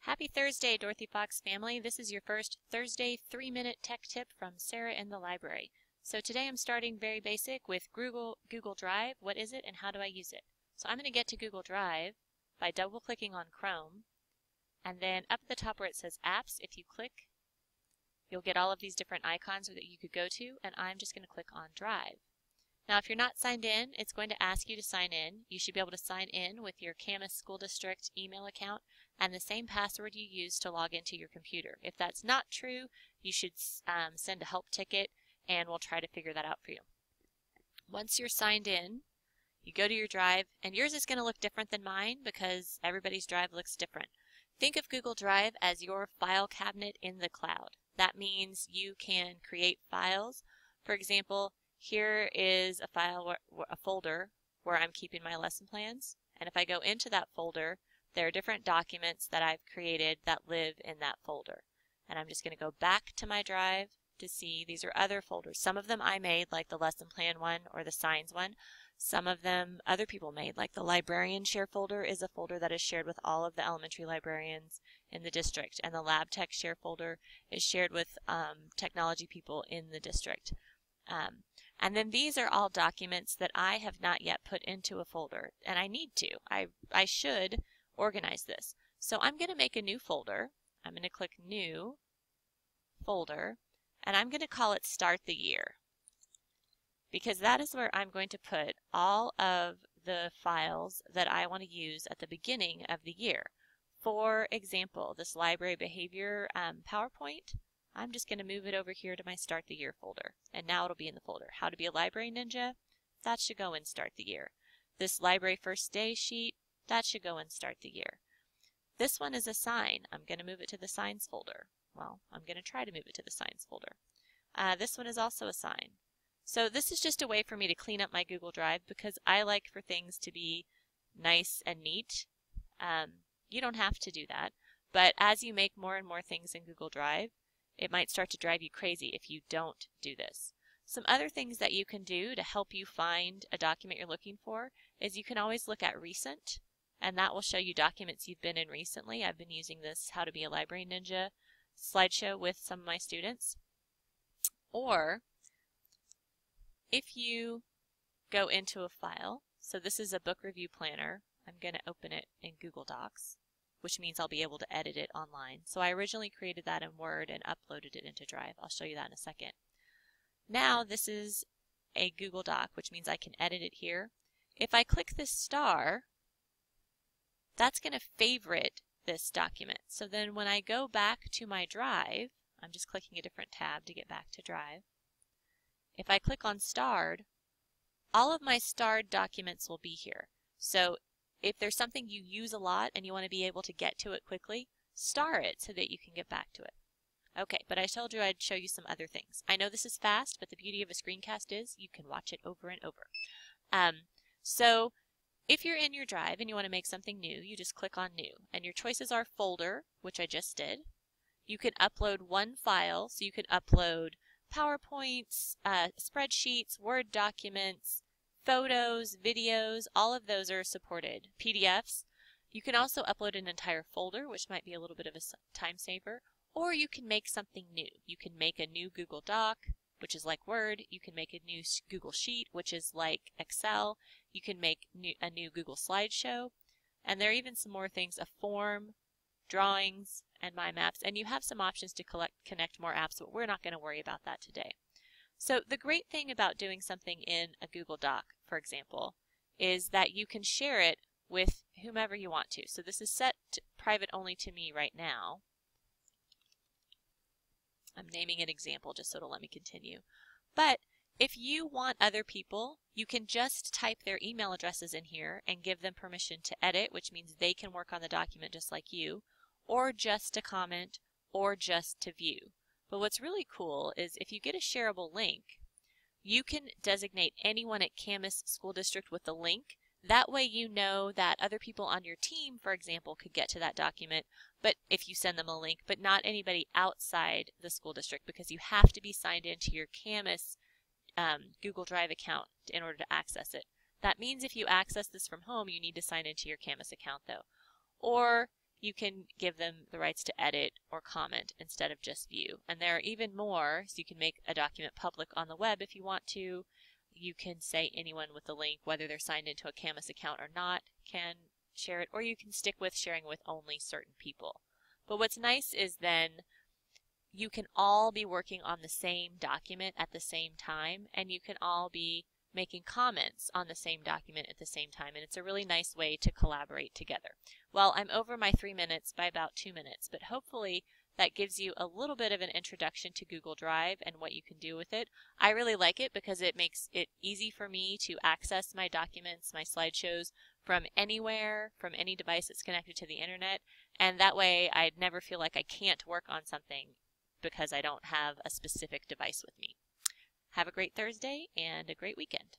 Happy Thursday, Dorothy Fox family. This is your first Thursday 3-minute tech tip from Sarah in the library. So today I'm starting very basic with Google Drive. What is it and how do I use it? So I'm going to get to Google Drive by double-clicking on Chrome. And then up at the top where it says Apps, if you click, you'll get all of these different icons that you could go to. And I'm just going to click on Drive. Now, if you're not signed in, it's going to ask you to sign in. You should be able to sign in with your Camas School District email account and the same password you use to log into your computer. If that's not true, you should send a help ticket and we'll try to figure that out for you. Once you're signed in, you go to your Drive, and yours is going to look different than mine because everybody's Drive looks different. Think of Google Drive as your file cabinet in the cloud. That means you can create files. For example, here is a folder where I'm keeping my lesson plans, and if I go into that folder, there are different documents that I've created that live in that folder. And I'm just going to go back to my Drive to see these are other folders. Some of them I made, like the lesson plan one or the signs one. Some of them other people made, like the librarian share folder is a folder that is shared with all of the elementary librarians in the district, and the lab tech share folder is shared with technology people in the district. And then these are all documents that I have not yet put into a folder, and I need to. I should organize this. So I'm going to make a new folder. I'm going to click New Folder, and I'm going to call it Start the Year, because that is where I'm going to put all of the files that I want to use at the beginning of the year. For example, this library behavior PowerPoint, I'm just going to move it over here to my Start the Year folder, and now it'll be in the folder. How to be a library ninja, that should go in Start the Year. This library first day sheet, that should go in Start the Year. This one is a sign. I'm going to move it to the signs folder. Well, I'm going to try to move it to the signs folder. This one is also a sign. So this is just a way for me to clean up my Google Drive because I like for things to be nice and neat. You don't have to do that, but as you make more and more things in Google Drive, it might start to drive you crazy if you don't do this. Some other things that you can do to help you find a document you're looking for is you can always look at recent, and that will show you documents you've been in recently. I've been using this How to Be a Library Ninja slideshow with some of my students. Or if you go into a file, so this is a book review planner. I'm going to open it in Google Docs, which means I'll be able to edit it online. So I originally created that in Word and uploaded it into Drive. I'll show you that in a second. Now this is a Google Doc, which means I can edit it here. If I click this star, that's going to favorite this document. So then when I go back to my Drive, I'm just clicking a different tab to get back to Drive. If I click on starred, all of my starred documents will be here. So if there's something you use a lot and you want to be able to get to it quickly, star it so that you can get back to it. Okay, but I told you I'd show you some other things. I know this is fast, but the beauty of a screencast is you can watch it over and over. So if you're in your Drive and you want to make something new, you just click on New. And your choices are Folder, which I just did. You can upload one file, so you can upload PowerPoints, spreadsheets, Word documents, photos, videos, all of those are supported. PDFs. You can also upload an entire folder, which might be a little bit of a time saver, or you can make something new. You can make a new Google Doc, which is like Word. You can make a new Google Sheet, which is like Excel. You can make a new Google Slideshow, and there are even some more things, a form, drawings, and My Maps, and you have some options to connect more apps, but we're not going to worry about that today. So the great thing about doing something in a Google Doc, for example, is that you can share it with whomever you want to. So this is set to private only to me right now. I'm naming an example just so it'll let me continue. But if you want other people, you can just type their email addresses in here and give them permission to edit, which means they can work on the document just like you, or just to comment, or just to view. But what's really cool is if you get a shareable link, you can designate anyone at Camas School District with the link. That way you know that other people on your team, for example, could get to that document, but if you send them a link, but not anybody outside the school district, because you have to be signed into your Camas Google Drive account in order to access it. That means if you access this from home, you need to sign into your Camas account though. Or you can give them the rights to edit or comment instead of just view. And there are even more, so you can make a document public on the web if you want to. You can say anyone with the link, whether they're signed into a Canvas account or not, can share it, or you can stick with sharing with only certain people. But what's nice is then you can all be working on the same document at the same time, and you can all be making comments on the same document at the same time, and it's a really nice way to collaborate together. Well, I'm over my 3 minutes by about 2 minutes, but hopefully that gives you a little bit of an introduction to Google Drive and what you can do with it. I really like it because it makes it easy for me to access my documents, my slideshows from anywhere, from any device that's connected to the internet, and that way I never feel like I can't work on something because I don't have a specific device with me. Have a great Thursday and a great weekend.